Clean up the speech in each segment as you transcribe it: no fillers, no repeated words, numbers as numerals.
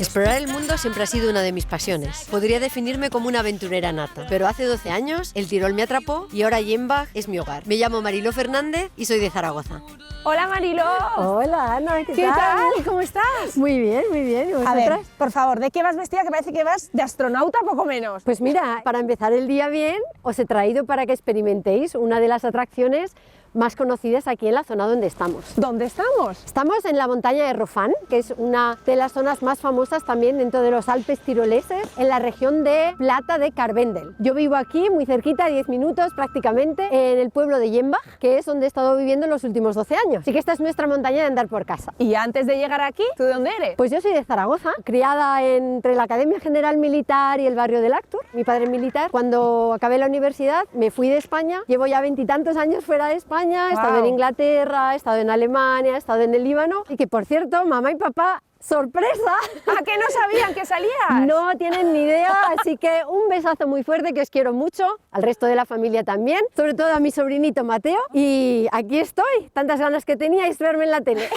Explorar el mundo siempre ha sido una de mis pasiones. Podría definirme como una aventurera nata, pero hace 12 años el Tirol me atrapó y ahora Jenbach es mi hogar. Me llamo Mariló Fernández y soy de Zaragoza. Hola Mariló. Hola Ana, ¿qué tal? tal? ¿Cómo estás? Muy bien, muy bien. ¿Y A vosotras? ver, por favor, ¿de qué vas vestida? Que parece que vas de astronauta, poco menos. Pues mira, para empezar el día bien, os he traído para que experimentéis una de las atracciones más conocidas aquí en la zona donde estamos. ¿Dónde estamos? Estamos en la montaña de Rofán, que es una de las zonas más famosas también dentro de los Alpes tiroleses, en la región de Plata de Karwendel. Yo vivo aquí, muy cerquita, 10 minutos prácticamente, en el pueblo de Jenbach, que es donde he estado viviendo los últimos 12 años. Así que esta es nuestra montaña de andar por casa. Y antes de llegar aquí, ¿tú de dónde eres? Pues yo soy de Zaragoza, criada entre la Academia General Militar y el barrio del Actur. Mi padre es militar. Cuando acabé la universidad me fui de España. Llevo ya 20 y tantos años fuera de España. He estado en Inglaterra, he estado en Alemania, he estado en el Líbano. Y que, por cierto, mamá y papá, ¡sorpresa! ¿A qué no sabían que salías? No tienen ni idea, así que un besazo muy fuerte, que os quiero mucho, al resto de la familia también, sobre todo a mi sobrinito Mateo. Y aquí estoy, tantas ganas que teníais de verme en la tele.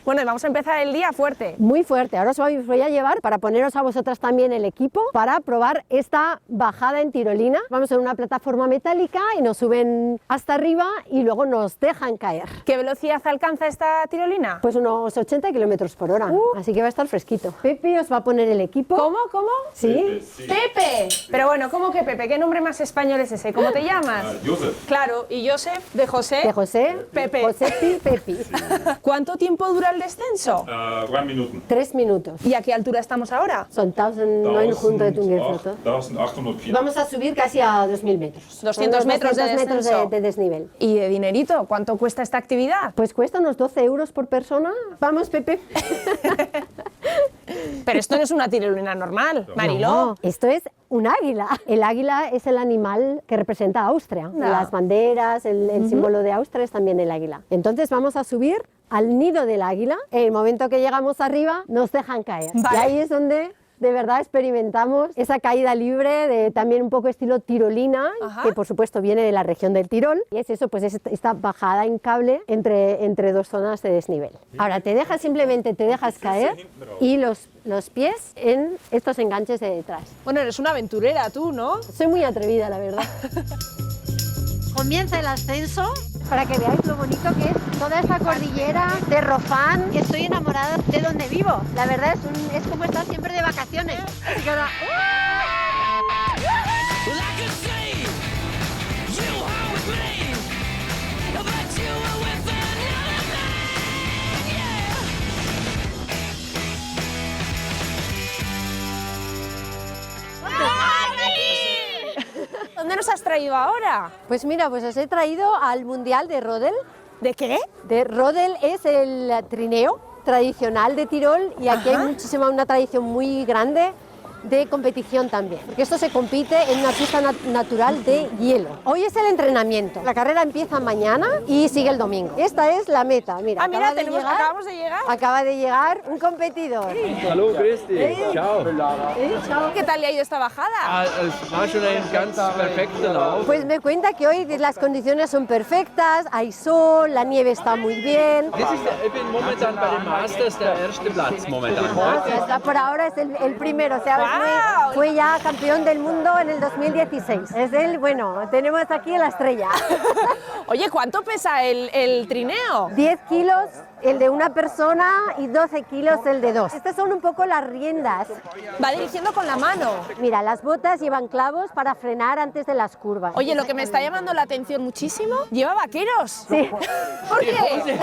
Bueno, y vamos a empezar el día fuerte. Muy fuerte. Ahora os voy a llevar para poneros a vosotras también el equipo para probar esta bajada en tirolina. Vamos en una plataforma metálica y nos suben hasta arriba y luego nos dejan caer. ¿Qué velocidad alcanza esta tirolina? Pues unos 80 kilómetros por hora. Así que va a estar fresquito. Pepe os va a poner el equipo. ¿Cómo? Sí. ¡Pepe! Pero bueno, ¿cómo que Pepe? ¿Qué nombre más español es ese? ¿Cómo te llamas? Josep. Claro, ¿y Josep? ¿De José? De José. Pepe. Josepi, Pepi. ¿Cuánto tiempo dura el descenso? 3 Minuten. 3 minutos. ¿Y a qué altura estamos ahora? Son 1900. 1800 Meter. Vamos a subir casi a 2000 metros. 200 metros de descenso. de desnivel. ¿Y de dinerito? ¿Cuánto cuesta esta actividad? Pues cuesta unos 12 euros por persona. Vamos, Pepe. Pero esto no es una tirolina normal, Mariló. No, esto es un águila. El águila es el animal que representa a Austria. No. Las banderas, el símbolo de Austria es también el águila. Entonces vamos a subir al nido del águila. En el momento que llegamos arriba, nos dejan caer. Vale. Y ahí es donde de verdad experimentamos esa caída libre, de también un poco estilo tirolina, Ajá. que por supuesto viene de la región del Tirol. Y es eso, pues es esta bajada en cable entre dos zonas de desnivel. Ahora simplemente te dejas caer y los pies en estos enganches de detrás. Bueno, eres una aventurera tú, ¿no? Soy muy atrevida, la verdad. Comienza el ascenso para que veáis lo bonito que es toda esta cordillera de Rofán. Estoy enamorada de donde vivo. La verdad es como estar siempre de vacaciones. Así que ahora... ¿Dónde nos has traído ahora? Pues mira, pues os he traído al Mundial de Rodel. ¿De qué? Rodel es el trineo tradicional de Tirol y aquí Ajá. hay una tradición muy grande de competición también, porque esto se compite en una pista natural de hielo. Hoy es el entrenamiento, la carrera empieza mañana y sigue el domingo. Esta es la meta, mira, Mira, acabamos de llegar. Acaba de llegar un competidor. Hallo, grüß dich. Ciao. Chao. ¿Qué tal le ha ido esta bajada? Es war schon ein ganz perfekter Lauf. Pues me cuenta que hoy las condiciones son perfectas, hay sol, la nieve está muy bien. Ich bin momentan bei den Masters der erste Platz momentan. Por ahora es el primero, o sea, ¡Guau! fue ya campeón del mundo en el 2016. Es él, bueno, tenemos aquí la estrella. Oye, ¿cuánto pesa el trineo? 10 kilos el de una persona y 12 kilos el de dos. Estas son un poco las riendas. Va dirigiendo con la mano. Mira, las botas llevan clavos para frenar antes de las curvas. Oye, lo que me está llamando la atención muchísimo, lleva vaqueros. Sí. ¿Por qué?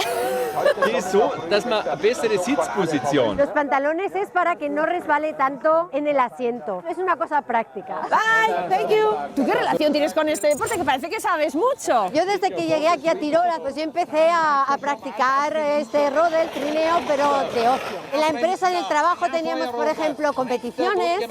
Die ist so, dass man eine bessere Sitzposition. Los pantalones es para que no resbale tanto en el asiento. Es una cosa práctica. Bye, thank you. ¿Tú qué relación tienes con este deporte? Que parece que sabes mucho. Yo desde que llegué aquí a Tirol, pues yo empecé a practicar este rodel, trineo, pero de ocio. En la empresa, en el trabajo, teníamos, por ejemplo, competiciones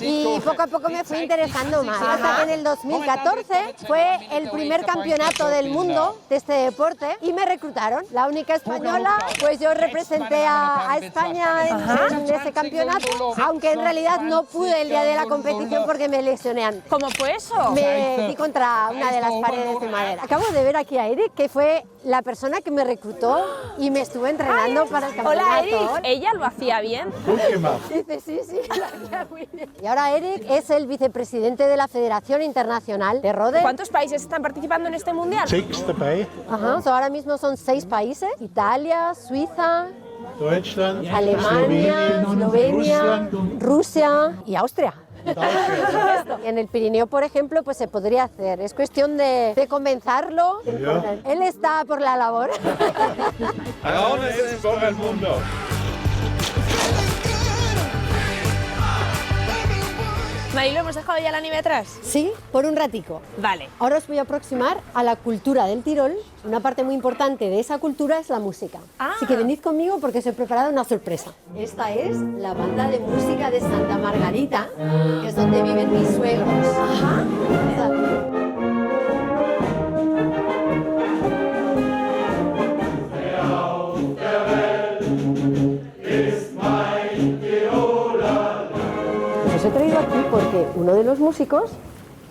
y poco a poco me fui interesando más. Hasta que en el 2014 fue el primer campeonato del mundo de este deporte y me reclutaron. La única española, pues yo representé a España en ese campeonato, aunque en realidad no pude el día de la competición porque me lesioné antes. ¿Cómo fue eso? Me di contra una de las paredes de madera. Acabo de ver aquí a Eric, que fue la persona que me reclutó y y me estuve entrenando para el campeonato. Hola, Eric. ¿Ella lo hacía bien? Dice, sí, lo hacía muy bien. Y ahora Eric es el vicepresidente de la Federación Internacional de Rodel. ¿Cuántos países están participando en este mundial? 6 dabei. Ajá, ahora mismo son 6 países: Italia, Suiza, Deutschland, Alemania, Eslovenia, Rusia y Austria. Austria. En el Pirineo, por ejemplo, pues se podría hacer. Es cuestión de convencerlo. Él está por la labor. Ahora es por el mundo. Marilo, ¿hemos dejado ya la nieve atrás? Sí, por un ratico. Vale. Ahora os voy a aproximar a la cultura del Tirol. Una parte muy importante de esa cultura es la música. Así que venid conmigo porque os he preparado una sorpresa. Esta es la banda de música de Santa Margarita, que es donde viven mis suegros. Ajá. Os he traído aquí porque uno de los músicos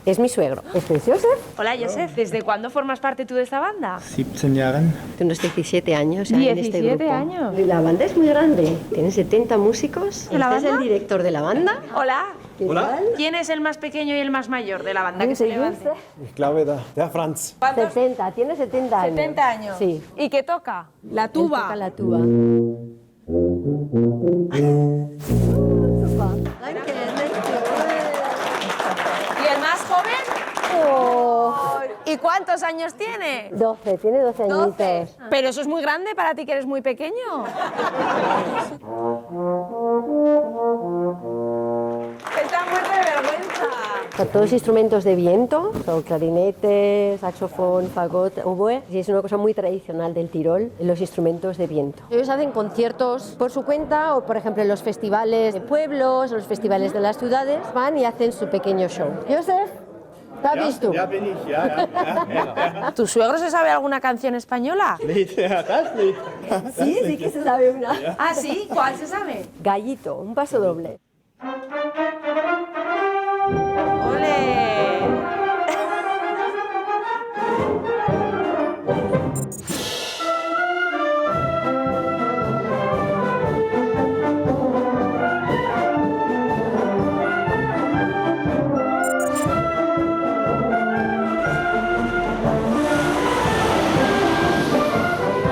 es mi suegro. Este es Josef. Hola, Josef. ¿Desde cuándo formas parte tú de esta banda? 17 Jahren. Tiene unos 17 años ya en este 17 grupo. años. La banda es muy grande, tiene 70 músicos. ¿Y la Este es banda? el director de la banda. Hola. ¿Qué tal? ¿Quién es el más pequeño y el más mayor de la banda? Que se levante. Ich glaube, der Franz. ¿Cuántos? 70, tiene 70 años. 70 años. Sí. ¿Y qué toca? La Él tuba. toca la tuba. ¿Y el más joven? Oh, ¿Y cuántos años tiene? 12, tiene 12 añitos. Pero eso es muy grande para ti que eres muy pequeño. Está muerto de vergüenza. Son todos instrumentos de viento, son clarinete, saxofón, fagot, oboe. Y es una cosa muy tradicional del Tirol, los instrumentos de viento. Ellos hacen conciertos por su cuenta o, por ejemplo, en los festivales de pueblos, los festivales de las ciudades, van y hacen su pequeño show. Josef, ¿te has visto? Ja, bin ich, ja. ¿Tu suegro se sabe alguna canción española? Lied, ja, das Lied. Sí, sí que se sabe una. Ah, sí. ¿Cuál se sabe? Gallito, un paso doble. ¡Ole!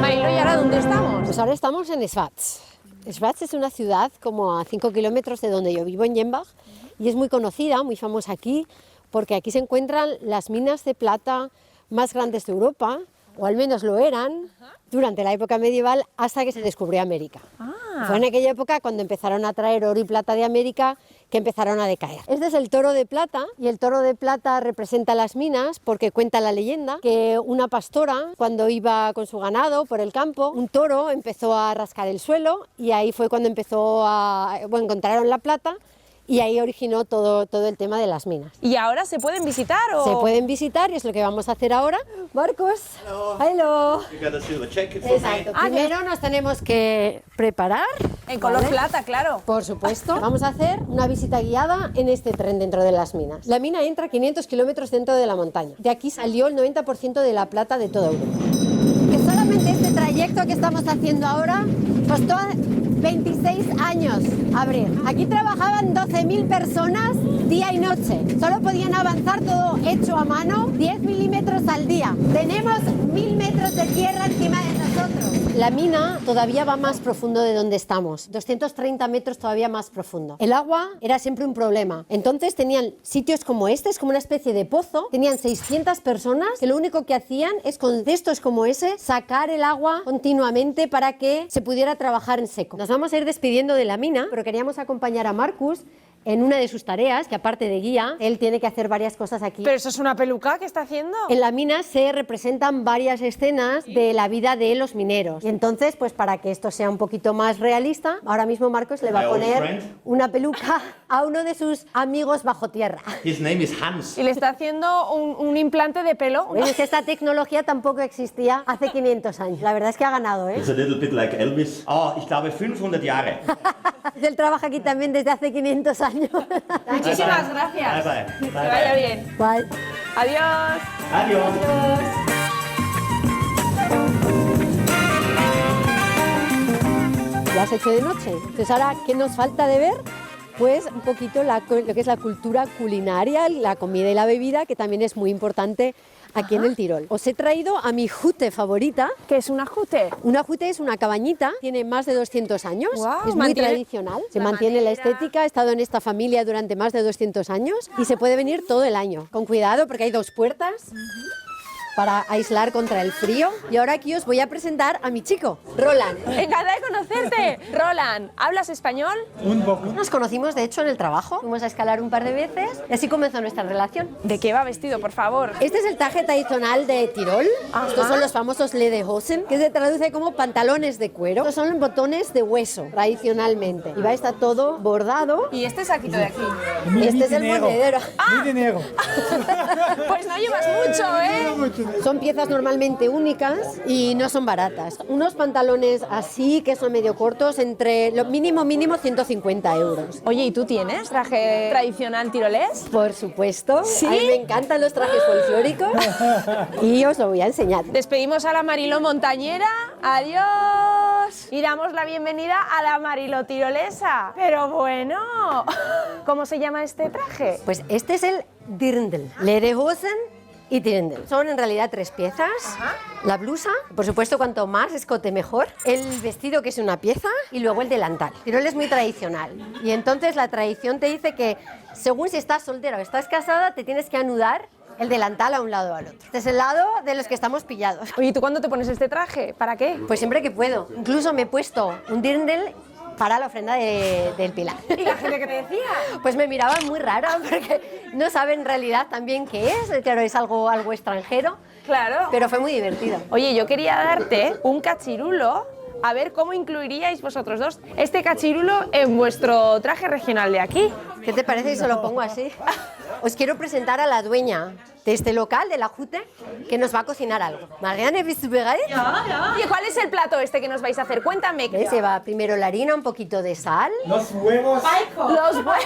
Marilo, ¿y ahora dónde estamos? Pues ahora estamos en Schwaz. Schwaz es una ciudad como a 5 kilómetros de donde yo vivo, en Jembach, y es muy conocida, muy famosa aquí, porque aquí se encuentran las minas de plata más grandes de Europa, o al menos lo eran, durante la época medieval hasta que se descubrió América. Fue en aquella época cuando empezaron a traer oro y plata de América que empezaron a decaer. Este es el toro de plata, y el toro de plata representa las minas porque cuenta la leyenda que una pastora, cuando iba con su ganado por el campo, un toro empezó a rascar el suelo y ahí fue cuando encontraron la plata. Y ahí originó todo el tema de las minas. ¿Y ahora se pueden visitar o...? Se pueden visitar y es lo que vamos a hacer ahora. Marcos. Hello. Exacto. Primero nos tenemos que preparar. En color ¿vale? plata, claro. Por supuesto. Vamos a hacer una visita guiada en este tren dentro de las minas. La mina entra 500 kilómetros dentro de la montaña. De aquí salió el 90% de la plata de toda Europa. Que solamente este trayecto que estamos haciendo ahora costó 26 años abrir. Aquí trabajaban 12.000 personas día y noche. Solo podían avanzar todo hecho a mano, 10 milímetros al día. Tenemos 1000 metros de tierra encima de nosotros. La mina todavía va más profundo de donde estamos, 230 metros todavía más profundo. El agua era siempre un problema. Entonces tenían sitios como este, es como una especie de pozo. Tenían 600 personas que lo único que hacían es con cestos como ese sacar el agua continuamente para que se pudiera trabajar en seco. Nos vamos a ir despidiendo de la mina, pero queríamos acompañar a Marcus en una de sus tareas, que aparte de guía, él tiene que hacer varias cosas aquí. ¿Pero eso es una peluca que está haciendo? En la mina se representan varias escenas de la vida de los mineros. Y entonces, pues para que esto sea un poquito más realista, ahora mismo Marcos le va a poner una peluca a uno de sus amigos bajo tierra. His name is Hans. Y le está haciendo un implante de pelo. Es que esta tecnología tampoco existía hace 500 años. La verdad es que ha ganado, ¿eh? It's a little bit like Elvis. Oh, ich glaube 500 Jahre. Él trabaja aquí también desde hace 500 años. Muchísimas gracias. Bye bye. Que vaya bien. Bye. Adiós. Adiós. Lo has hecho de noche. Entonces ahora, ¿qué nos falta de ver? Pues un poquito lo que es la cultura culinaria, la comida y la bebida, que también es muy importante aquí en el Tirol. Os he traído a mi jute favorita. ¿Qué es una jute? Una jute es una cabañita, tiene más de 200 años, Guau, es muy mantiene tradicional, se mantiene la estética, ha estado en esta familia durante más de 200 años y se puede venir todo el año. Con cuidado porque hay 2 puertas para aislar contra el frío. Y ahora aquí os voy a presentar a mi chico, Roland. Encantada de conocerte. Roland, ¿hablas español? Un poco. Nos conocimos, de hecho, en el trabajo. Fuimos a escalar un par de veces y así comenzó nuestra relación. ¿De qué va vestido, por favor? Este es el traje tradicional de Tirol. Ajá. Estos son los famosos Lederhosen, que se traduce como pantalones de cuero. Estos son botones de hueso, tradicionalmente. Y va a estar todo bordado. ¿Y este saquito de aquí? Este es el monedero. Muy dinero. Pues no llevas mucho, ¿eh? Son piezas normalmente únicas y no son baratas. Unos pantalones así, que son medio cortos, entre lo mínimo 150 euros. Oye, ¿y tú tienes traje tradicional tirolés? Por supuesto. ¿Sí? A mí me encantan los trajes folclóricos y os lo voy a enseñar. Despedimos a la Mariló montañera. ¡Adiós! Y damos la bienvenida a la Mariló tirolesa. Pero bueno, ¿cómo se llama este traje? Pues este es el Dirndl. Lederhosen y Dirndl. Son en realidad 3 piezas. La blusa, por supuesto, cuanto más escote mejor. El vestido, que es una pieza, y luego el delantal. Tirol es muy tradicional. Y entonces la tradición te dice que según si estás soltera o estás casada, te tienes que anudar el delantal a un lado o al otro. Este es el lado de los que estamos pillados. Oye, ¿y tú cuándo te pones este traje? ¿Para qué? Pues siempre que puedo. Incluso me he puesto un Dirndl para la ofrenda del Pilar. ¿Y la gente que te decía? Pues me miraban muy rara porque no saben en realidad también qué es. Claro, es algo extranjero, Claro. pero fue muy divertido. Oye, yo quería darte un cachirulo a ver cómo incluiríais vosotros dos este cachirulo en vuestro traje regional de aquí. ¿Qué te parece si se lo pongo así? Os quiero presentar a la dueña de este local, de la Jute, que nos va a cocinar algo. Marianne, ¿bist du bereit? Oye, ¿cuál es el plato este que nos vais a hacer? Cuéntame. ¿Ves? Se va primero la harina, un poquito de sal. Los huevos. Los huevos.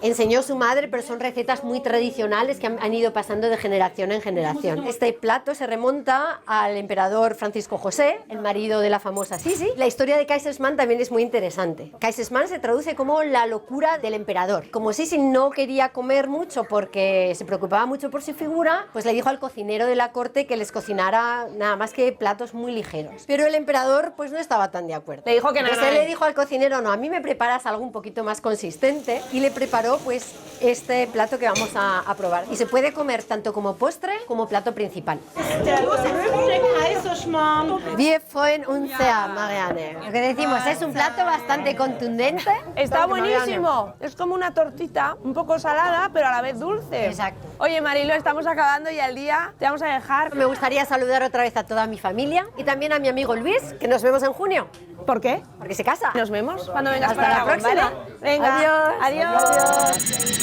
Enseñó su madre, pero son recetas muy tradicionales que han ido pasando de generación en generación. Este plato se remonta al emperador Francisco José, el marido de la famosa Sisi. La historia de Kaiserschmarrn también es muy interesante. Kaiserschmarrn se traduce como la locura del emperador. Como Sisi no quería comer mucho porque se preocupaba mucho por su figura, pues le dijo al cocinero de la corte que les cocinara nada más que platos muy ligeros. Pero el emperador pues no estaba tan de acuerdo. Le dijo que no. Entonces él le dijo al cocinero, no, a mí me preparas algo un poquito más consistente, y le preparó pues este plato que vamos a probar. Y se puede comer tanto como postre como plato principal. Wir freuen uns sehr, Marianne. Lo que decimos, es un plato bastante contundente. Está Porque, Marianne, buenísimo. Es como una tortita, un poco salada, pero a la vez dulce. Exacto. Oye, Marilo, estamos acabando ya el día. Te vamos a dejar. Me gustaría saludar otra vez a toda mi familia y también a mi amigo Luis, que nos vemos en junio, ¿Por qué? porque se casa. Nos vemos cuando vengas Hasta para la Aragón, próxima. ¿vale? Venga. Adiós. Adiós. Adiós.